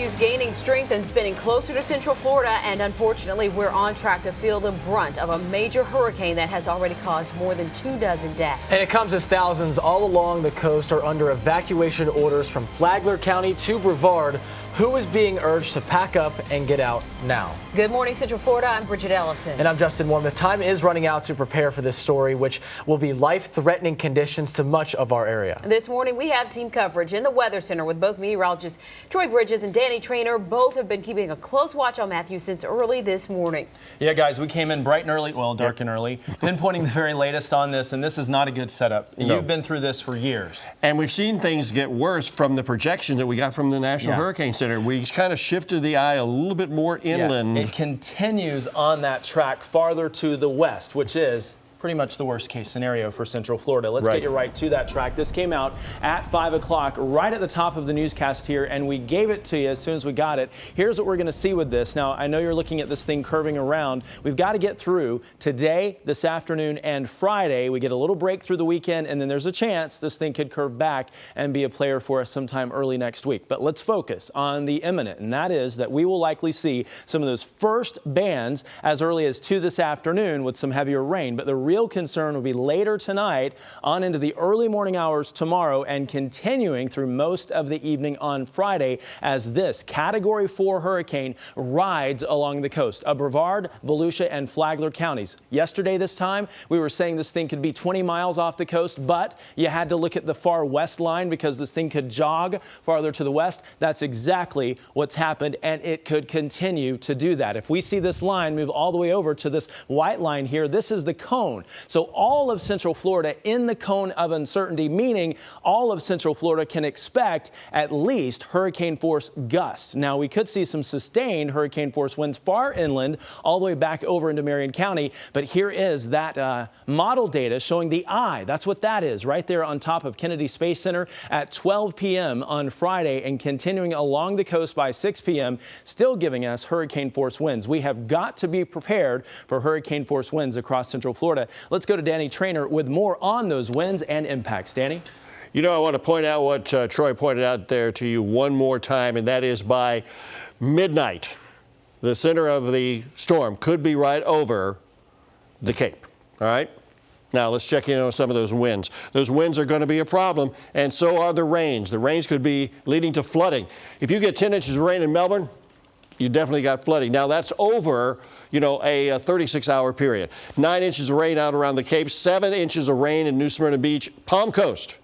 Matthew's gaining strength and spinning closer to Central Florida, and unfortunately, we're on track to feel the brunt of a major hurricane that has already caused more than 24 deaths. And it comes as thousands all along the coast are under evacuation orders from Flagler County to Brevard, who is being urged to pack up and get out now. Good morning, Central Florida. I'm Bridget Ellison. And I'm Justin Warm. The time is running out to prepare for this story, which will be life-threatening conditions to much of our area. This morning, we have team coverage in the Weather Center with both meteorologists Troy Bridges and Danny Trainer. Both have been keeping a close watch on Matthew since early this morning. Yeah, guys, we came in bright and early, well, dark and early, pinpointing the very latest on this, and this is not a good setup. No. You've been through this for years. And we've seen things get worse from the projection that we got from the National Hurricane Center. We kind of shifted the eye a little bit more inland. Yeah, it continues on that track farther to the west, which is pretty much the worst case scenario for Central Florida. Let's get you right to that track. This came out at 5 o'clock, right at the top of the newscast here, and we gave it to you as soon as we got it. Here's what we're going to see with this. Now, I know you're looking at this thing curving around. We've got to get through today, this afternoon, and Friday. We get a little break through the weekend, and then there's a chance this thing could curve back and be a player for us sometime early next week. But let's focus on the imminent, and that is that we will likely see some of those first bands as early as 2 this afternoon with some heavier rain. But the real concern will be later tonight on into the early morning hours tomorrow and continuing through most of the evening on Friday as this Category 4 hurricane rides along the coast of Brevard, Volusia, and Flagler counties. Yesterday this time, we were saying this thing could be 20 miles off the coast, but you had to look at the far west line because this thing could jog farther to the west. That's exactly what's happened, and it could continue to do that. If we see this line move all the way over to this white line here, this is the cone. So all of Central Florida in the cone of uncertainty, meaning all of Central Florida can expect at least hurricane force gusts. Now, we could see some sustained hurricane force winds far inland all the way back over into Marion County. But here is that model data showing the eye. That's what that is right there on top of Kennedy Space Center at 12 p.m. on Friday and continuing along the coast by 6 p.m., still giving us hurricane force winds. We have got to be prepared for hurricane force winds across Central Florida. Let's go to Danny Trainer with more on those winds and impacts. Danny? You know, I want to point out what Troy pointed out there to you one more time, and that is by midnight, the center of the storm could be right over the Cape. All right? Now, let's check in on some of those winds. Those winds are going to be a problem, and so are the rains. The rains could be leading to flooding. If you get 10 inches of rain in Melbourne, you definitely got flooding. Now, that's over, you know, a 36-hour period. 9 inches of rain out around the Cape, 7 inches of rain in New Smyrna Beach, Palm Coast.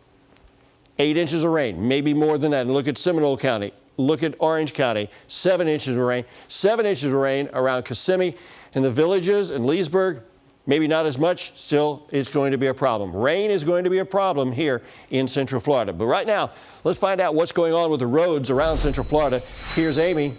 8 inches of rain, maybe more than that. And look at Seminole County. Look at Orange County, 7 inches of rain. 7 inches of rain around Kissimmee and the Villages and Leesburg. Maybe not as much, still it's going to be a problem. Rain is going to be a problem here in Central Florida. But right now, let's find out what's going on with the roads around Central Florida. Here's Amy.